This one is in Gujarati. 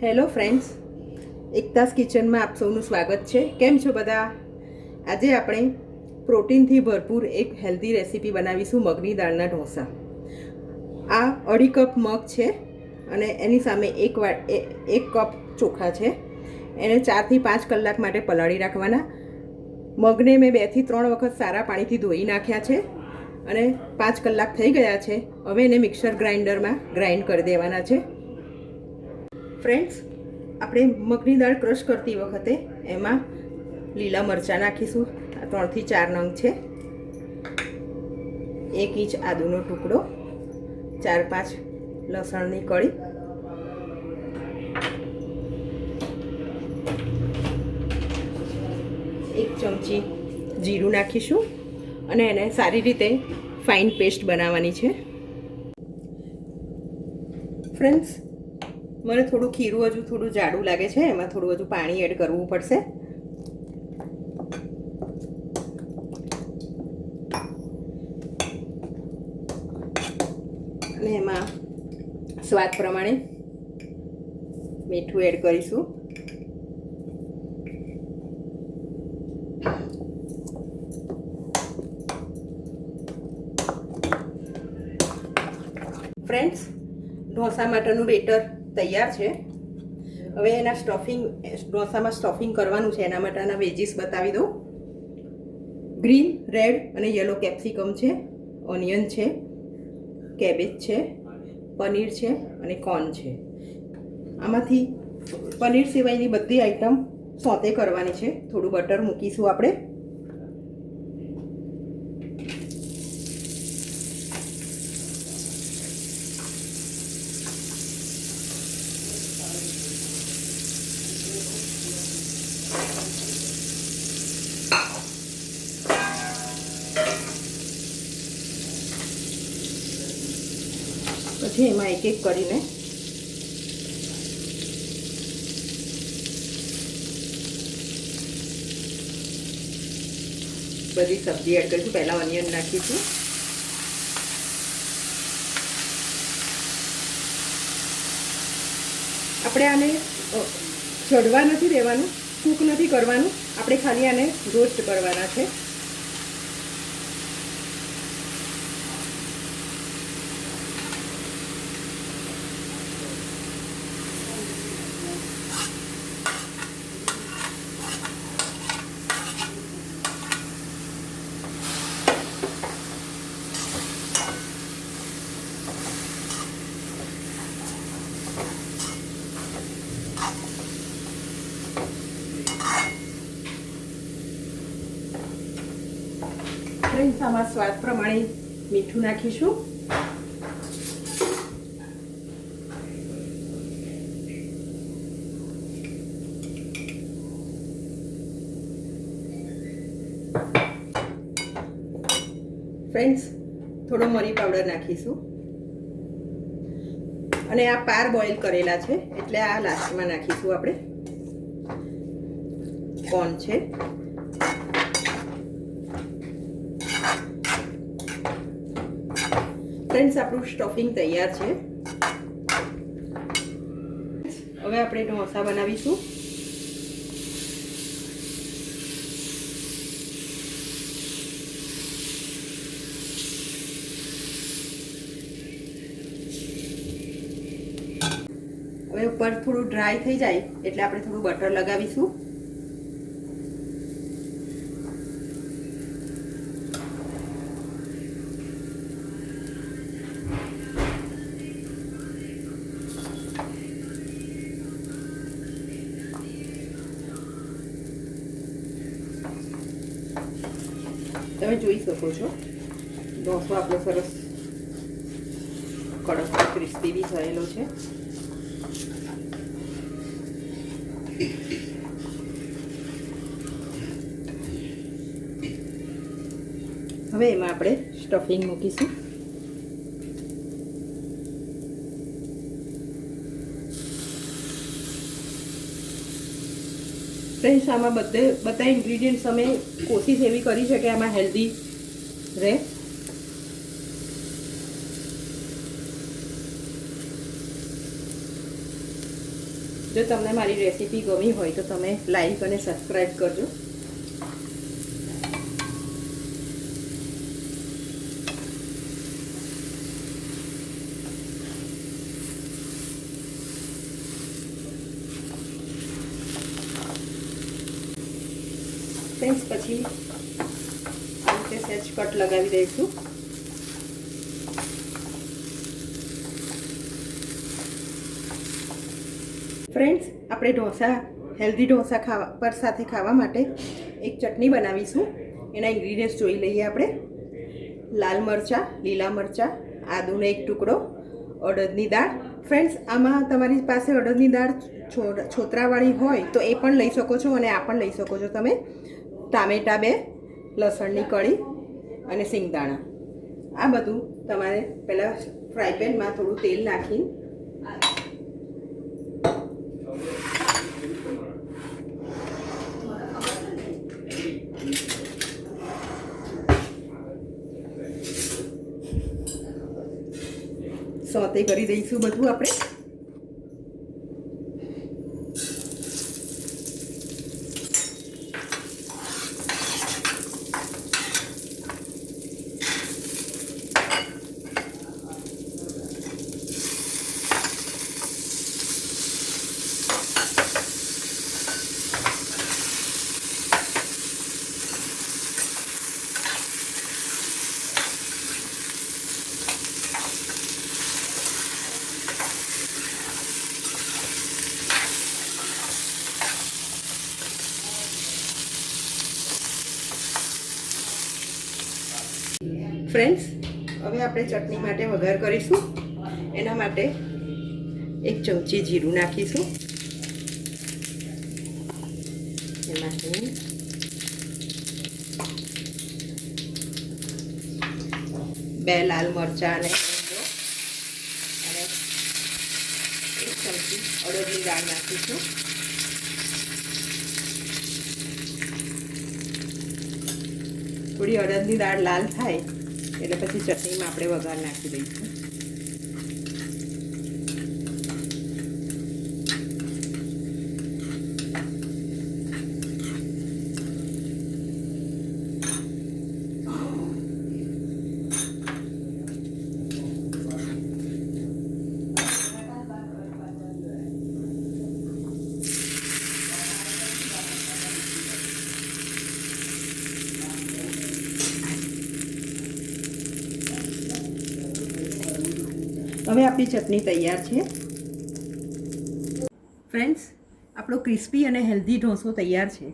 હેલો ફ્રેન્ડ્સ, એકતાસ કિચનમાં આપ સૌનું સ્વાગત છે. કેમ છો બધા? આજે આપણે પ્રોટીનથી ભરપૂર એક હેલ્ધી રેસીપી બનાવીશું, મગની દાળના ઢોસા. આ 2.5 કપ મગ છે અને એની સામે એક કપ ચોખા છે. એને 4 થી 5 કલાક માટે પલાળી રાખવાના. મગને મેં 2 થી 3 વખત સારા પાણીથી ધોઈ નાખ્યા છે અને 5 કલાક થઈ ગયા છે. હવે એને મિક્સર ગ્રાઇન્ડરમાં ગ્રાઇન્ડ કરી દેવાના છે. ફ્રેન્ડ્સ, આપણે મગની દાળ ક્રશ કરતી વખતે એમાં લીલા મરચાં નાખીશું. 3 થી 4 નંગ છે. 1 ઇંચ આદુનો ટુકડો, 4-5 લસણની કળી, એક ચમચી જીરું નાખીશું અને એને સારી રીતે ફાઇન પેસ્ટ બનાવવાની છે. ફ્રેન્ડ્સ, મને થોડું ખીરું હજુ થોડું જાડું લાગે છે, એમાં થોડું હજુ પાણી એડ કરવું પડશે. અને એમાં સ્વાદ પ્રમાણે મીઠું એડ કરીશું. ફ્રેન્ડ્સ, ઢોસા માટેનું બેટર તૈયાર છે. હવે એના ઢોસામાં સ્ટફિંગ કરવાનું છે. એના માટેના વેજીસ બતાવી દઉં. ગ્રીન, રેડ અને યલો કેપ્સિકમ છે, ઓનિયન છે, કેબેજ છે, પનીર છે અને કોર્ન છે. આમાંથી પનીર સિવાયની બધી આઈટમ સોતે કરવાની છે. થોડું બટર મૂકીશું આપણે. પછી એમાં એક એક કરીને બધી સબ્જી એડ કરીશું. પહેલાં ઓનિયન નાખીશું. આપણે આને ચડવા નથી દેવાનું, કૂક નથી કરવાનું. આપણે ખાલી આને રોસ્ટ કરવાના છે. ફ્રેન્ડ્સ, આમાં સ્વાદ પ્રમાણે મીઠું નાખીશું. ફ્રેન્ડ્સ, થોડો મરી પાવડર નાખીશું. અને આ પાર બોઇલ કરેલા છે એટલે આ લાસ્ટમાં નાખીશું આપણે. કોર્ન છે. ફ્રેન્ડ્સ, આપણું સ્ટફિંગ તૈયાર છે. હવે આપણે ઢોસા બનાવીશું. હવે ઉપર થોડું ડ્રાય થઈ જાય એટલે આપણે થોડું બટર લગાવીશું. તમે જોઈ શકો છો ઢોસો આપણો સરસ કડક ક્રિસ્પી બી થયેલો છે. હવે એમાં આપણે સ્ટફિંગ મૂકીશું. ફ્રેન્ડ્સ, આમાં બધા ઇન્ગ્રીડિયન્ટ્સ અમે કોશિશ એવી કરી છે કે આમાં હેલ્ધી રહે. જો તમને મારી રેસીપી ગમી હોય તો તમે લાઈક અને સબસ્ક્રાઈબ કરજો. ફ્રેન્ડ્સ, પછી આ રીતે સહેજ કટ લગાવી દઈશું. ફ્રેન્ડ્સ, આપણે ઢોસા હેલ્ધી ઢોસા સાથે ખાવા માટે એક ચટણી બનાવીશું. એના ઇન્ગ્રીડિયન્ટ્સ જોઈ લઈએ આપણે. લાલ મરચાં, લીલા મરચાં, આદુનો એક ટુકડો, અડદની દાળ. ફ્રેન્ડ્સ, આમાં તમારી પાસે અડદની દાળ છોતરાવાળી હોય તો એ પણ લઈ શકો છો અને આ પણ લઈ શકો છો તમે. ટામેટાં 2, લસણની કળી અને સિંગદાણા. આ બધું તમારે પહેલાં ફ્રાય પેનમાં થોડું તેલ નાખીને સોતે કરી દઈશું બધું આપણે. ફ્રેન્ડ્સ, હવે આપણે ચટણી માટે વઘાર કરીશું. એના માટે 1 ચમચી જીરું નાખીશું. એમાંથી 2 લાલ મરચાં અને 1 ચમચી અડદની દાળ નાખીશું. થોડી અડદની દાળ લાલ થાય એટલે પછી ચટણીમાં આપણે વઘાર નાખી દઈશું. હવે આપણી ચટણી તૈયાર છે. ફ્રેન્ડ્સ, આપણો ક્રિસ્પી અને હેલ્ધી ઢોસો તૈયાર છે.